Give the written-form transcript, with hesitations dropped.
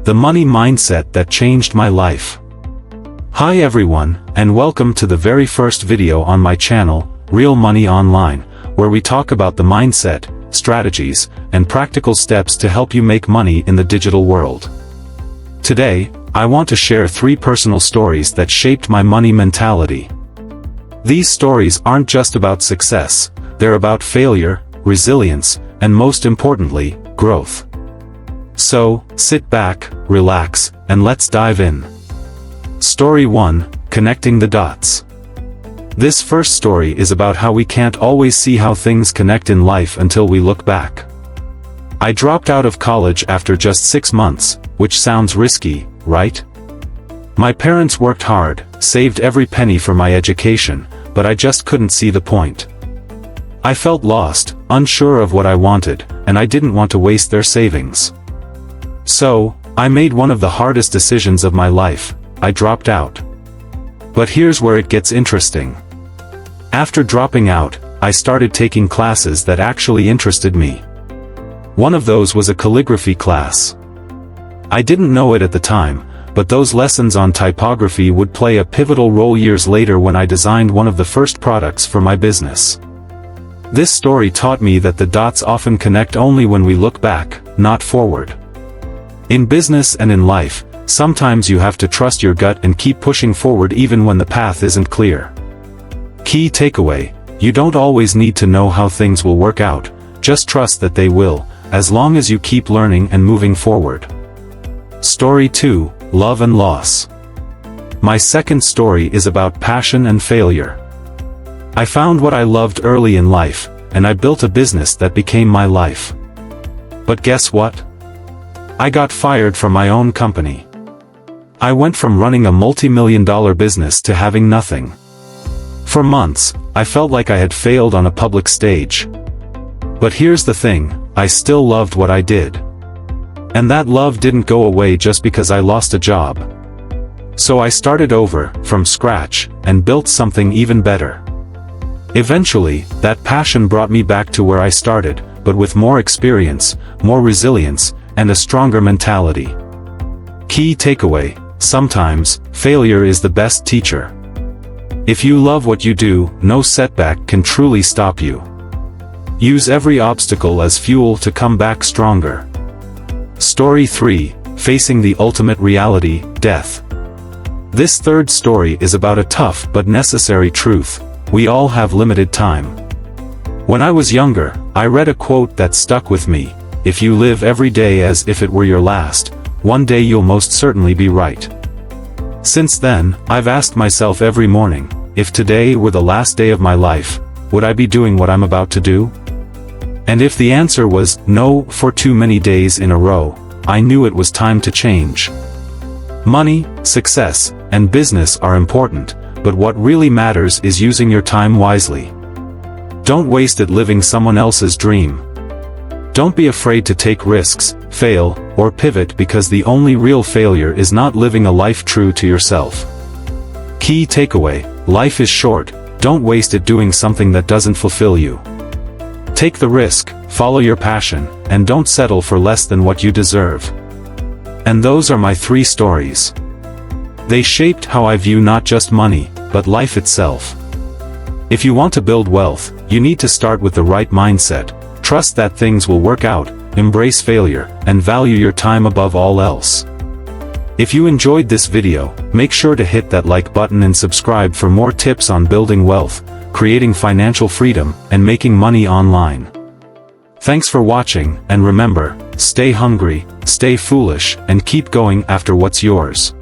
The money mindset that changed my life. Hi everyone, and welcome to the very first video on my channel, Real Money Online, where we talk about the mindset, strategies, and practical steps to help you make money in the digital world. Today, I want to share 3 personal stories that shaped my money mentality. These stories aren't just about success, they're about failure, resilience, and most importantly, growth. So, sit back, relax, and let's dive in. Story 1, Connecting the Dots. This first story is about how we can't always see how things connect in life until we look back. I dropped out of college after just 6 months, which sounds risky, right? My parents worked hard, saved every penny for my education, but I just couldn't see the point. I felt lost, unsure of what I wanted, and I didn't want to waste their savings. So, I made one of the hardest decisions of my life. I dropped out. But here's where it gets interesting. After dropping out, I started taking classes that actually interested me. One of those was a calligraphy class. I didn't know it at the time, but those lessons on typography would play a pivotal role years later when I designed one of the first products for my business. This story taught me that the dots often connect only when we look back, not forward. In business and in life, sometimes you have to trust your gut and keep pushing forward even when the path isn't clear. Key takeaway: you don't always need to know how things will work out, just trust that they will, as long as you keep learning and moving forward. Story 2, Love and Loss. My second story is about passion and failure. I found what I loved early in life, and I built a business that became my life. But guess what? I got fired from my own company. I went from running a multi-million-dollar business to having nothing. For months, I felt like I had failed on a public stage. But here's the thing, I still loved what I did. And that love didn't go away just because I lost a job. So I started over, from scratch, and built something even better. Eventually, that passion brought me back to where I started, but with more experience, more resilience, and a stronger mentality. Key takeaway: sometimes, failure is the best teacher. If you love what you do, no setback can truly stop you. Use every obstacle as fuel to come back stronger. Story 3, Facing the Ultimate Reality, Death. This third story is about a tough but necessary truth: we all have limited time. When I was younger, I read a quote that stuck with me: if you live every day as if it were your last, one day you'll most certainly be right. Since then, I've asked myself every morning, if today were the last day of my life, would I be doing what I'm about to do? And if the answer was no for too many days in a row, I knew it was time to change. Money, success, and business are important, but what really matters is using your time wisely. Don't waste it living someone else's dream. Don't be afraid to take risks, fail, or pivot, because the only real failure is not living a life true to yourself. Key takeaway: life is short, don't waste it doing something that doesn't fulfill you. Take the risk, follow your passion, and don't settle for less than what you deserve. And those are my 3 stories. They shaped how I view not just money, but life itself. If you want to build wealth, you need to start with the right mindset. Trust that things will work out, embrace failure, and value your time above all else. If you enjoyed this video, make sure to hit that like button and subscribe for more tips on building wealth, creating financial freedom, and making money online. Thanks for watching, and remember, stay hungry, stay foolish, and keep going after what's yours.